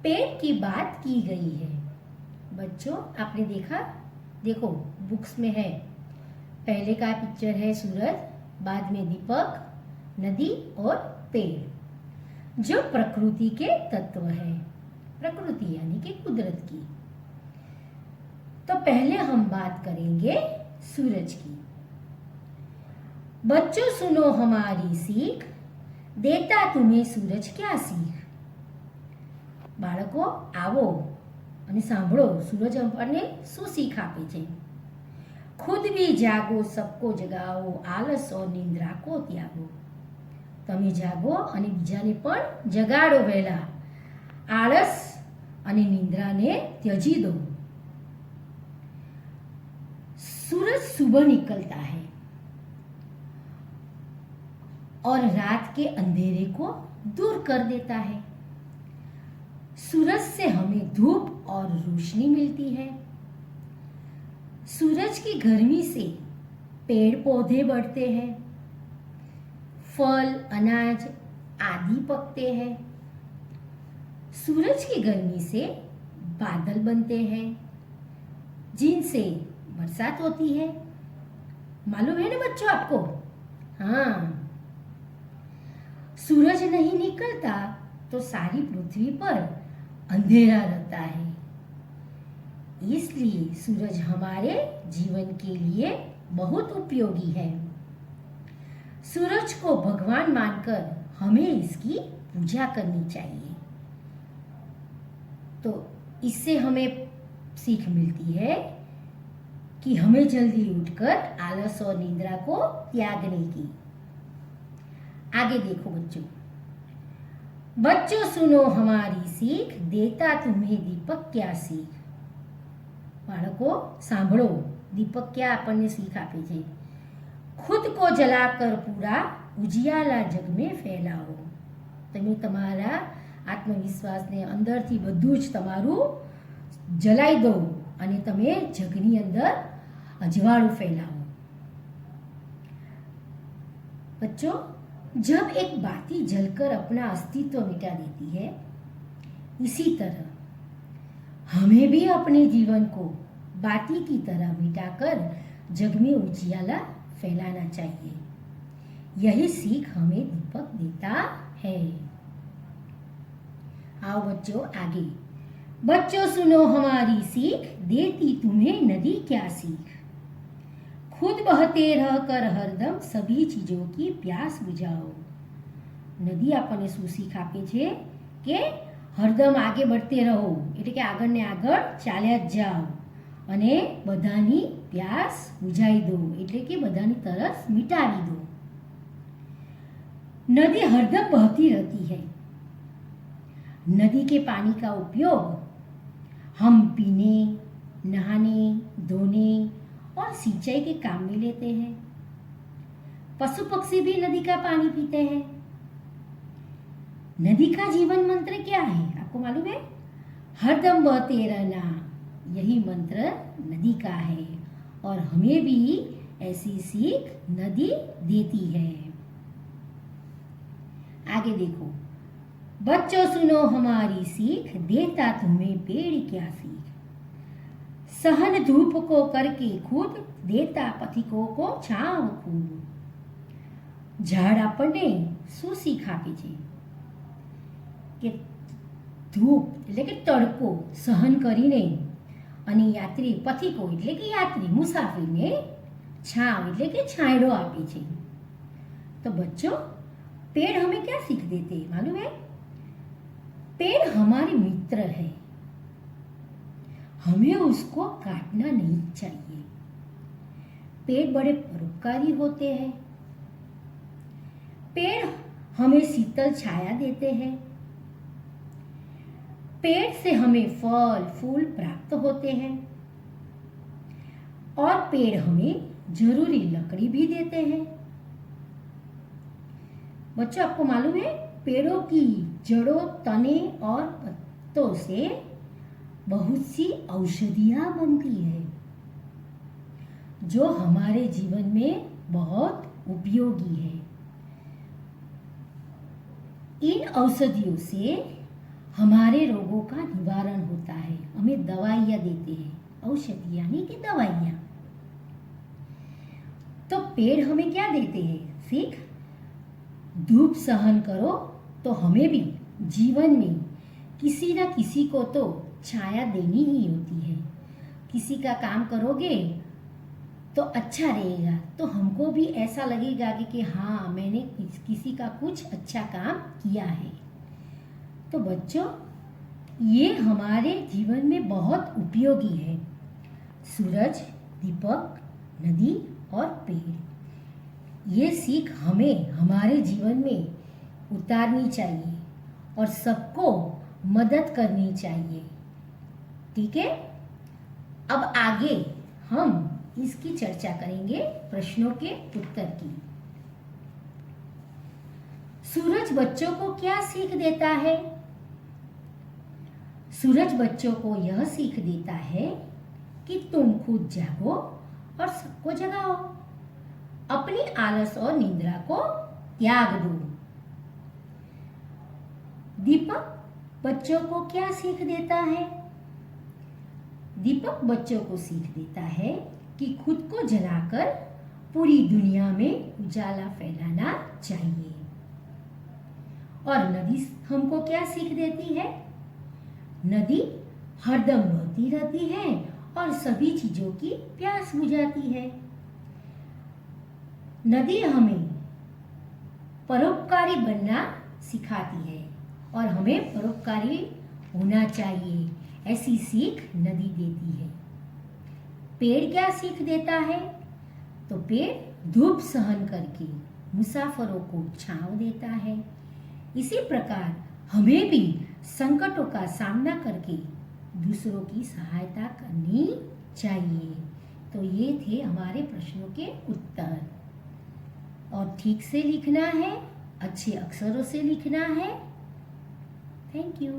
पेड़ की बात की गई है। बच्चों आपने देखा, देखो बुक्स में है, पहले का पिक्चर है सूरज, बाद में दीपक, नदी और पेड़, जो प्रकृति के तत्व है। प्रकृति यानी कि कुदरत की। तो पहले हम बात करेंगे सूरज की। बच्चों सुनो हमारी सीख, देता तुम्हें सूरज क्या सीख। બાળકો આવો અને સાંભળો, सूरज આપણને શું શીખ આપે છે। खुद भी जागो सबको जगाओ, आलस और निंद्रा को त्यागो। તમે જાગો અને બીજાને પણ જગાડો વહેલા, આળસ અને નિંદ્રાને ત્યજી દો। सूरज सुबह निकलता है और रात के अंधेरे को दूर कर देता है। सूरज से हमें धूप और रोशनी मिलती है। सूरज की गर्मी से पेड़ पौधे बढ़ते हैं, फल अनाज आदि पकते हैं। सूरज की गर्मी से बादल बनते हैं, जिनसे बरसात होती है। मालूम है ना बच्चों आपको? हाँ, सूरज नहीं निकलता तो सारी पृथ्वी पर अंधेरा रहता है। इसलिए सूरज हमारे जीवन के लिए बहुत उपयोगी है। सूरज को भगवान मानकर हमें इसकी पूजा करनी चाहिए। तो इससे हमें सीख मिलती है कि हमें जल्दी उठकर आलस और निंद्रा को त्यागने की। आगे देखो बच्चों, बच्चों सुनो हमारी सीख, देता तुम्हें दीपक क्या सीख। बाળકો સાંભળો, દીપક क्या આપણને सीख આપે છે। खुद को जलाकर पूरा उजियाला जग में फैलाओ। તમે તમારા આત્મવિશ્વાસને અંદરથી બધું જ તમારું જલાઈ દો અને તમે જગની અંદર અજવાળું ફેલાવો। बच्चों, जब एक बाती जलकर अपना अस्तित्व मिटा देती है, इसी तरह हमें भी अपने जीवन को बाती की तरह मिटाकर जग में उजियाला फैलाना चाहिए। यही सीख हमें दीपक देता है। आओ बच्चों आगे। बच्चों सुनो हमारी सीख, देती तुम्हें नदी क्या सीख। खुद बहते रहकर हरदम सभी चीजों की प्यास बुझाओ। नदी આપણને શું શીખ આપે છે કે હરદમ આગે बढ़ते રહો, એટલે કે આગળ ને આગળ ચાલ્યા જ જાઓ અને બધાની પ્યાસ બુઝાઈ દો, એટલે કે બધાની તરસ મિટાવી દો। नदी हरदम बहती रहती है। नदी के पानी का उपयोग हम पीने, नहाने, धोने और सिंचाई के काम में लेते हैं। पशु पक्षी भी नदी का पानी पीते हैं। नदी का जीवन मंत्र क्या है आपको मालूम है? हरदम बहते रहना, यही मंत्र नदी का है और हमें भी ऐसी सीख नदी देती है। आगे देखो, बच्चों सुनो हमारी सीख, देता तुम्हें पेड़ क्या सीख। सहन धूप को करके खुद, देता पथिकों को छांव खूब। ઝાડ આપણને શું શીખ આપે છે કે ધૂપ એટલે કે તડકો સહન કરીને અને યાત્રી પથિકો એટલે કે યાત્રી મુસાફરીને છાંવ એટલે કે છાંયડો આપે છે। तो बच्चों, पेड़ हमें क्या सीख देते हैं मालूम है? पेड़ हमारे मित्र है, हमें उसको काटना नहीं चाहिए। पेड़ बड़े परोपकारी होते हैं। पेड़ हमें शीतल छाया देते हैं। पेड़ से हमें फल फूल प्राप्त होते हैं और पेड़ हमें जरूरी लकड़ी भी देते हैं। बच्चों आपको मालूम है, पेड़ों की जड़ों, तने और पत्तों से बहुत सी औषधियां बनती है, जो हमारे जीवन में बहुत उपयोगी है। इन औषधियों से हमारे रोगों का निवारण होता है, हमें दवाइयाँ देते हैं, औषधि यानी कि दवाइयाँ। तो पेड़ हमें क्या देते हैं? सीख। धूप सहन करो तो हमें भी जीवन में किसी न किसी को तो छाया देनी ही होती है। किसी का काम करोगे तो अच्छा रहेगा, तो हमको भी ऐसा लगेगा कि हाँ, मैंने किसी का कुछ अच्छा काम किया है। तो बच्चों, ये हमारे जीवन में बहुत उपयोगी है। सूरज, दीपक, नदी और पेड़, ये सीख हमें हमारे जीवन में उतारनी चाहिए और सबको मदद करनी चाहिए। ठीक है, अब आगे हम इसकी चर्चा करेंगे, प्रश्नों के उत्तर की। सूरज बच्चों को क्या सीख देता है? सूरज बच्चों को यह सीख देता है कि तुम खुद जागो और सबको जगाओ, अपनी आलस और निद्रा को त्याग दो। दीपक बच्चों को क्या सीख देता है? दीपक बच्चों को सीख देता है कि खुद को जलाकर पूरी दुनिया में उजाला फैलाना चाहिए। और नदी हमको क्या सीख देती है? नदी हरदम बहती रहती है और सभी चीजों की प्यास बुझाती है। नदी हमें परोपकारी बनना सिखाती है और हमें परोपकारी होना चाहिए, ऐसी सीख नदी देती है। पेड़ क्या सीख देता है? तो पेड़ धूप सहन करके मुसाफिरों को छांव देता है। इसी प्रकार हमें भी संकटों का सामना करके दूसरों की सहायता करनी चाहिए। तो ये थे हमारे प्रश्नों के उत्तर। और ठीक से लिखना है, अच्छे अक्षरों से लिखना है। Thank you.